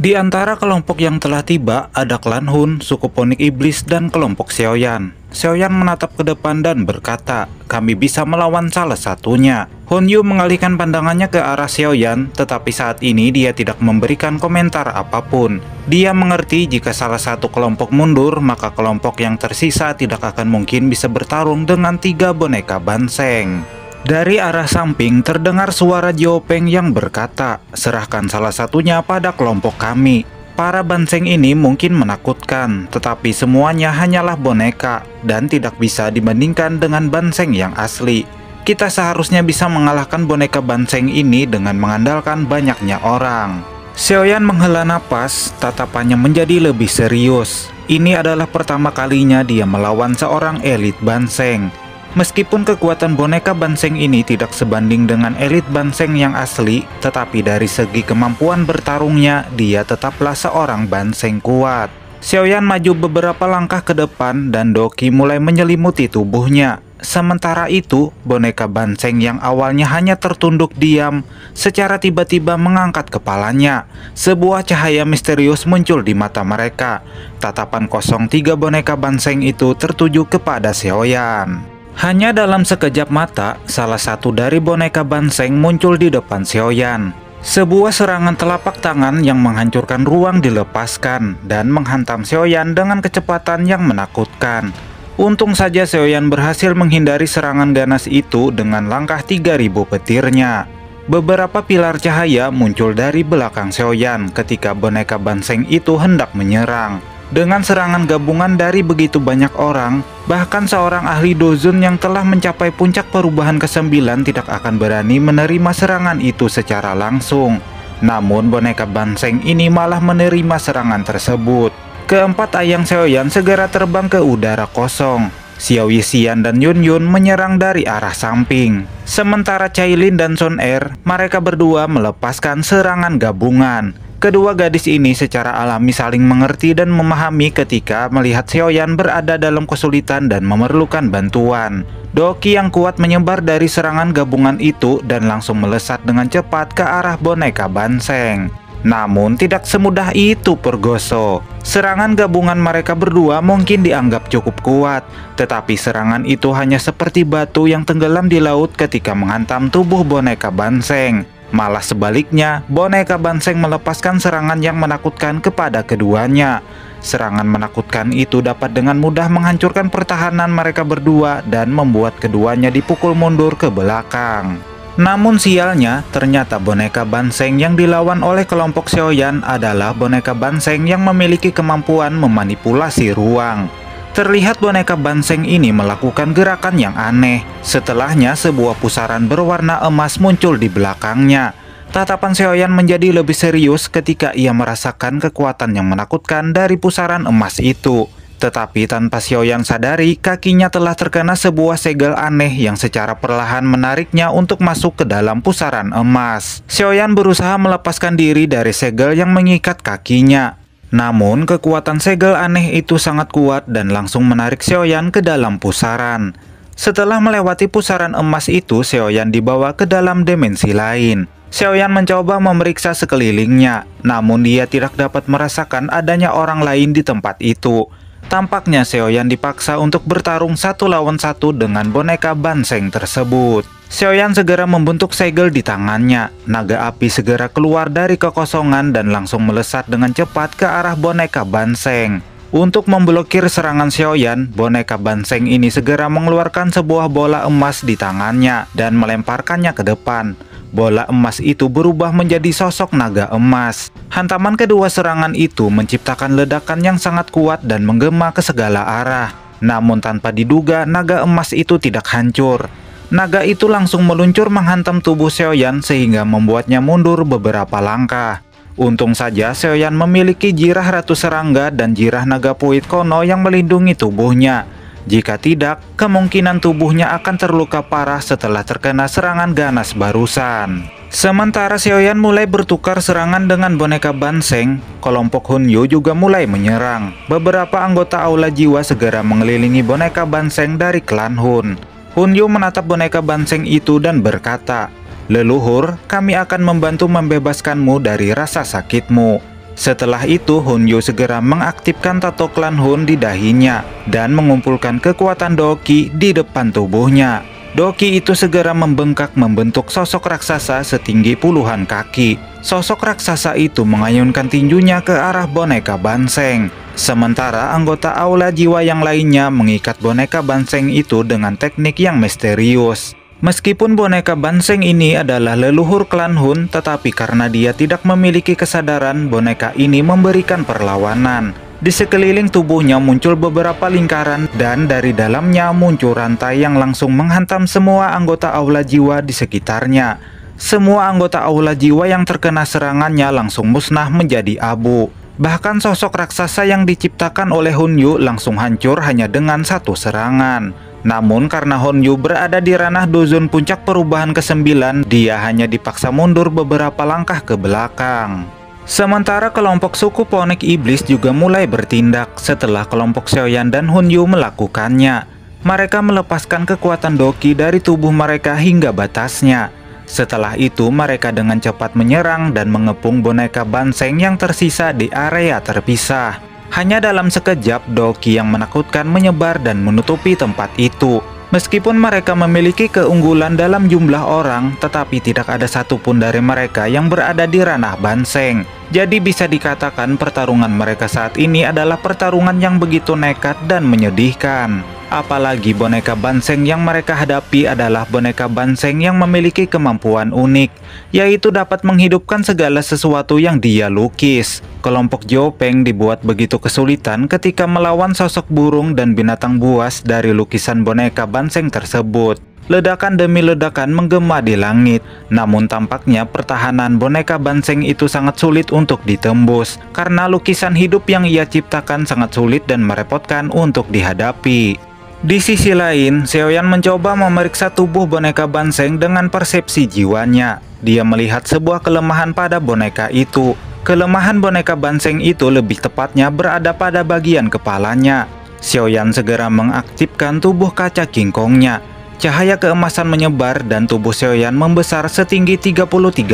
Di antara kelompok yang telah tiba ada klan Hun, suku Ponik Iblis, dan kelompok Xiaoyan. Xiaoyan menatap ke depan dan berkata, kami bisa melawan salah satunya. Hun Yu mengalihkan pandangannya ke arah Xiaoyan, tetapi saat ini dia tidak memberikan komentar apapun. Dia mengerti jika salah satu kelompok mundur, maka kelompok yang tersisa tidak akan mungkin bisa bertarung dengan 3 boneka Banseng. Dari arah samping terdengar suara Jiopeng yang berkata, serahkan salah satunya pada kelompok kami. Para Banseng ini mungkin menakutkan, tetapi semuanya hanyalah boneka dan tidak bisa dibandingkan dengan Banseng yang asli. Kita seharusnya bisa mengalahkan boneka Banseng ini dengan mengandalkan banyaknya orang. Xiaoyan menghela napas, tatapannya menjadi lebih serius. Ini adalah pertama kalinya dia melawan seorang elit Banseng. Meskipun kekuatan boneka Banseng ini tidak sebanding dengan elit Banseng yang asli, tetapi dari segi kemampuan bertarungnya, dia tetaplah seorang Banseng kuat. Xiaoyan maju beberapa langkah ke depan dan Doqi mulai menyelimuti tubuhnya. Sementara itu, boneka Banseng yang awalnya hanya tertunduk diam, secara tiba-tiba mengangkat kepalanya. Sebuah cahaya misterius muncul di mata mereka. Tatapan kosong 3 boneka Banseng itu tertuju kepada Xiaoyan. Hanya dalam sekejap mata, salah satu dari boneka Banseng muncul di depan Xiaoyan. Sebuah serangan telapak tangan yang menghancurkan ruang dilepaskan dan menghantam Xiaoyan dengan kecepatan yang menakutkan. Untung saja Xiaoyan berhasil menghindari serangan ganas itu dengan langkah 3000 petirnya. Beberapa pilar cahaya muncul dari belakang Xiaoyan ketika boneka Banseng itu hendak menyerang. Dengan serangan gabungan dari begitu banyak orang, bahkan seorang ahli Dozun yang telah mencapai puncak perubahan ke-9 tidak akan berani menerima serangan itu secara langsung. Namun boneka Banseng ini malah menerima serangan tersebut. Keempat ayang Xiaoyan segera terbang ke udara kosong. Xiao Yixian dan Yun Yun menyerang dari arah samping. Sementara Cailin dan Sun Er, mereka berdua melepaskan serangan gabungan. Kedua gadis ini secara alami saling mengerti dan memahami ketika melihat Xiaoyan berada dalam kesulitan dan memerlukan bantuan. Doqi yang kuat menyebar dari serangan gabungan itu dan langsung melesat dengan cepat ke arah boneka Banseng. Namun tidak semudah itu Pergoso. Serangan gabungan mereka berdua mungkin dianggap cukup kuat, tetapi serangan itu hanya seperti batu yang tenggelam di laut ketika menghantam tubuh boneka Banseng. Malah sebaliknya, boneka Banseng melepaskan serangan yang menakutkan kepada keduanya. Serangan menakutkan itu dapat dengan mudah menghancurkan pertahanan mereka berdua dan membuat keduanya dipukul mundur ke belakang. Namun sialnya, ternyata boneka Banseng yang dilawan oleh kelompok Xiaoyan adalah boneka Banseng yang memiliki kemampuan memanipulasi ruang. Terlihat boneka Banseng ini melakukan gerakan yang aneh. Setelahnya sebuah pusaran berwarna emas muncul di belakangnya. Tatapan Xiaoyan menjadi lebih serius ketika ia merasakan kekuatan yang menakutkan dari pusaran emas itu. Tetapi tanpa Xiaoyan sadari, kakinya telah terkena sebuah segel aneh yang secara perlahan menariknya untuk masuk ke dalam pusaran emas. Xiaoyan berusaha melepaskan diri dari segel yang mengikat kakinya. Namun, kekuatan segel aneh itu sangat kuat dan langsung menarik Xiaoyan ke dalam pusaran. Setelah melewati pusaran emas itu, Xiaoyan dibawa ke dalam dimensi lain. Xiaoyan mencoba memeriksa sekelilingnya, namun dia tidak dapat merasakan adanya orang lain di tempat itu. Tampaknya Xiaoyan dipaksa untuk bertarung 1 lawan 1 dengan boneka Banseng tersebut. Xiaoyan segera membentuk segel di tangannya. Naga api segera keluar dari kekosongan dan langsung melesat dengan cepat ke arah boneka Banseng. Untuk memblokir serangan Xiaoyan, boneka Banseng ini segera mengeluarkan sebuah bola emas di tangannya dan melemparkannya ke depan. Bola emas itu berubah menjadi sosok naga emas. Hantaman kedua serangan itu menciptakan ledakan yang sangat kuat dan menggema ke segala arah. Namun tanpa diduga, naga emas itu tidak hancur. Naga itu langsung meluncur menghantam tubuh Xiaoyan sehingga membuatnya mundur beberapa langkah. Untung saja Xiaoyan memiliki jirah Ratu Serangga dan jirah naga puit kono yang melindungi tubuhnya. Jika tidak, kemungkinan tubuhnya akan terluka parah setelah terkena serangan ganas barusan. Sementara Xiaoyan mulai bertukar serangan dengan boneka Banseng, kelompok Hun Yu juga mulai menyerang. Beberapa anggota Aula Jiwa segera mengelilingi boneka Banseng dari klan Hun. Hun Yu menatap boneka Banseng itu dan berkata, "Leluhur, kami akan membantu membebaskanmu dari rasa sakitmu." Setelah itu, Hunyu segera mengaktifkan tato klan Hun di dahinya dan mengumpulkan kekuatan Doki di depan tubuhnya. Doki itu segera membengkak membentuk sosok raksasa setinggi puluhan kaki. Sosok raksasa itu mengayunkan tinjunya ke arah boneka Banseng. Sementara anggota Aula Jiwa yang lainnya mengikat boneka Banseng itu dengan teknik yang misterius. Meskipun boneka Banseng ini adalah leluhur klan Hun, tetapi karena dia tidak memiliki kesadaran, boneka ini memberikan perlawanan. Di sekeliling tubuhnya muncul beberapa lingkaran dan dari dalamnya muncul rantai yang langsung menghantam semua anggota Aula Jiwa di sekitarnya. Semua anggota Aula Jiwa yang terkena serangannya langsung musnah menjadi abu. Bahkan sosok raksasa yang diciptakan oleh Hunyu langsung hancur hanya dengan satu serangan. Namun karena Hunyu berada di ranah Dozon puncak perubahan ke-9, dia hanya dipaksa mundur beberapa langkah ke belakang. Sementara kelompok suku Ponik Iblis juga mulai bertindak setelah kelompok Xiaoyan dan Hunyu melakukannya. Mereka melepaskan kekuatan Doki dari tubuh mereka hingga batasnya. Setelah itu mereka dengan cepat menyerang dan mengepung boneka Banseng yang tersisa di area terpisah. Hanya dalam sekejap, Doki yang menakutkan menyebar dan menutupi tempat itu. Meskipun mereka memiliki keunggulan dalam jumlah orang, tetapi tidak ada satupun dari mereka yang berada di ranah Banseng. Jadi bisa dikatakan pertarungan mereka saat ini adalah pertarungan yang begitu nekat dan menyedihkan. Apalagi boneka Banseng yang mereka hadapi adalah boneka Banseng yang memiliki kemampuan unik, yaitu dapat menghidupkan segala sesuatu yang dia lukis. Kelompok Jiopeng dibuat begitu kesulitan ketika melawan sosok burung dan binatang buas dari lukisan boneka Banseng tersebut. Ledakan demi ledakan menggema di langit, namun tampaknya pertahanan boneka Banseng itu sangat sulit untuk ditembus, karena lukisan hidup yang ia ciptakan sangat sulit dan merepotkan untuk dihadapi. Di sisi lain, Xiaoyan mencoba memeriksa tubuh boneka Banseng dengan persepsi jiwanya. Dia melihat sebuah kelemahan pada boneka itu. Kelemahan boneka Banseng itu lebih tepatnya berada pada bagian kepalanya. Xiaoyan segera mengaktifkan tubuh kaca King Kong-nya. Cahaya keemasan menyebar dan tubuh Xiaoyan membesar setinggi 33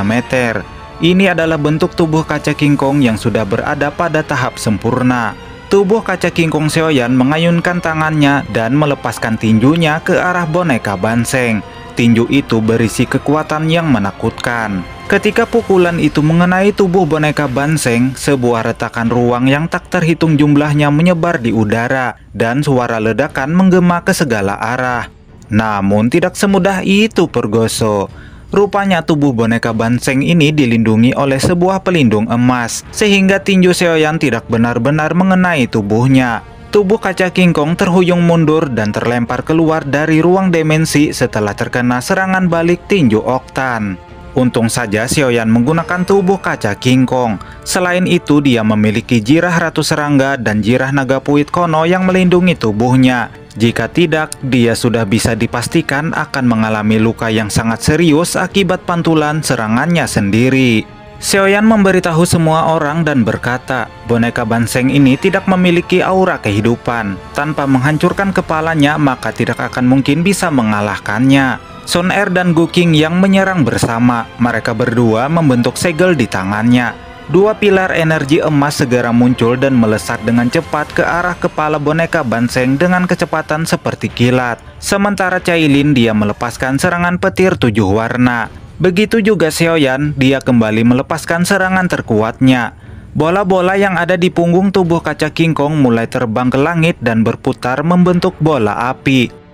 meter. Ini adalah bentuk tubuh kaca King Kong yang sudah berada pada tahap sempurna. Tubuh kaca King Kong Xiaoyan mengayunkan tangannya dan melepaskan tinjunya ke arah boneka Banseng. Tinju itu berisi kekuatan yang menakutkan. Ketika pukulan itu mengenai tubuh boneka Banseng, sebuah retakan ruang yang tak terhitung jumlahnya menyebar di udara dan suara ledakan menggema ke segala arah. Namun tidak semudah itu Pergoso. Rupanya tubuh boneka Banseng ini dilindungi oleh sebuah pelindung emas, sehingga tinju Xiaoyan tidak benar-benar mengenai tubuhnya. Tubuh kaca King Kong terhuyung mundur dan terlempar keluar dari ruang dimensi setelah terkena serangan balik tinju Oktan. Untung saja Xiaoyan menggunakan tubuh kaca King Kong. Selain itu, dia memiliki jirah Ratu Serangga dan jirah Naga Puit Kono yang melindungi tubuhnya. Jika tidak, dia sudah bisa dipastikan akan mengalami luka yang sangat serius akibat pantulan serangannya sendiri. Xiaoyan memberitahu semua orang dan berkata, boneka Banseng ini tidak memiliki aura kehidupan. Tanpa menghancurkan kepalanya, maka tidak akan mungkin bisa mengalahkannya. Sun Er dan Gu Qing yang menyerang bersama. Mereka berdua membentuk segel di tangannya. Dua pilar energi emas segera muncul dan melesat dengan cepat ke arah kepala boneka Banseng dengan kecepatan seperti kilat. Sementara Cailin dia melepaskan serangan petir 7 warna. Begitu juga Xiaoyan, dia kembali melepaskan serangan terkuatnya. Bola-bola yang ada di punggung tubuh kaca King Kong mulai terbang ke langit dan berputar membentuk bola api.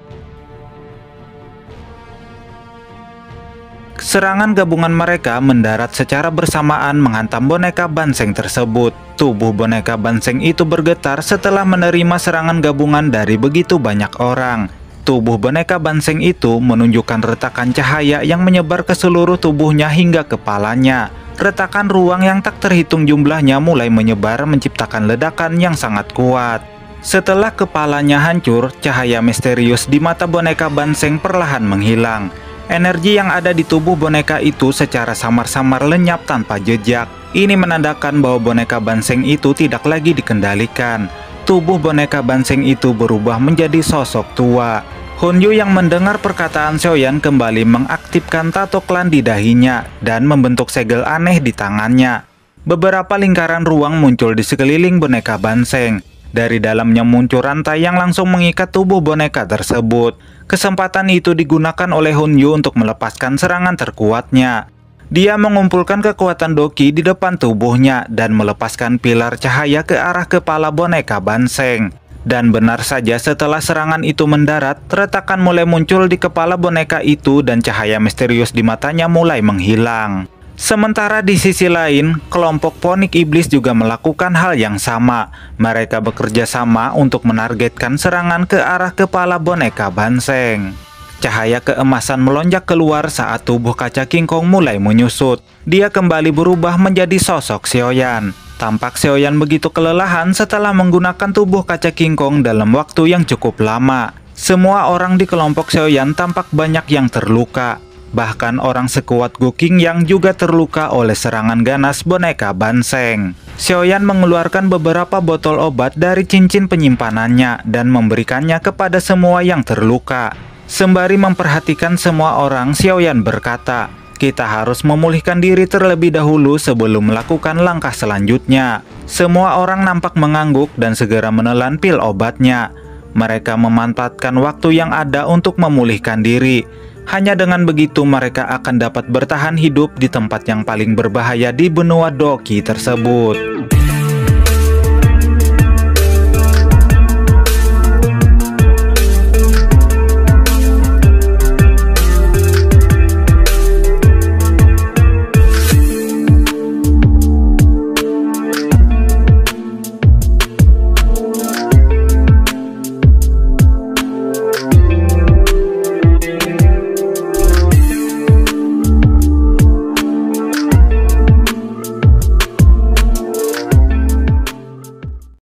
Serangan gabungan mereka mendarat secara bersamaan menghantam boneka Banseng tersebut. Tubuh boneka Banseng itu bergetar setelah menerima serangan gabungan dari begitu banyak orang. Tubuh boneka Banseng itu menunjukkan retakan cahaya yang menyebar ke seluruh tubuhnya hingga kepalanya. Retakan ruang yang tak terhitung jumlahnya mulai menyebar menciptakan ledakan yang sangat kuat. Setelah kepalanya hancur, cahaya misterius di mata boneka Banseng perlahan menghilang. Energi yang ada di tubuh boneka itu secara samar-samar lenyap tanpa jejak. Ini menandakan bahwa boneka Banseng itu tidak lagi dikendalikan. Tubuh boneka Banseng itu berubah menjadi sosok tua. Hunyu yang mendengar perkataan Xiaoyan kembali mengaktifkan tato klan di dahinya dan membentuk segel aneh di tangannya. Beberapa lingkaran ruang muncul di sekeliling boneka Banseng. Dari dalamnya muncul rantai yang langsung mengikat tubuh boneka tersebut. Kesempatan itu digunakan oleh Hunyu untuk melepaskan serangan terkuatnya. Dia mengumpulkan kekuatan Doki di depan tubuhnya dan melepaskan pilar cahaya ke arah kepala boneka Banseng. Dan benar saja, setelah serangan itu mendarat, retakan mulai muncul di kepala boneka itu dan cahaya misterius di matanya mulai menghilang. Sementara di sisi lain, kelompok Ponik Iblis juga melakukan hal yang sama. Mereka bekerja sama untuk menargetkan serangan ke arah kepala boneka Banseng. Cahaya keemasan melonjak keluar saat tubuh kaca King Kong mulai menyusut. Dia kembali berubah menjadi sosok Xiaoyan. Tampak Xiaoyan begitu kelelahan setelah menggunakan tubuh kaca King Kong dalam waktu yang cukup lama. Semua orang di kelompok Xiaoyan tampak banyak yang terluka. Bahkan orang sekuat Guking yang juga terluka oleh serangan ganas boneka Banseng. Xiaoyan mengeluarkan beberapa botol obat dari cincin penyimpanannya dan memberikannya kepada semua yang terluka. Sembari memperhatikan semua orang, Xiaoyan berkata, "Kita harus memulihkan diri terlebih dahulu sebelum melakukan langkah selanjutnya." Semua orang nampak mengangguk dan segera menelan pil obatnya. Mereka memanfaatkan waktu yang ada untuk memulihkan diri. Hanya dengan begitu mereka akan dapat bertahan hidup di tempat yang paling berbahaya di benua Doki tersebut.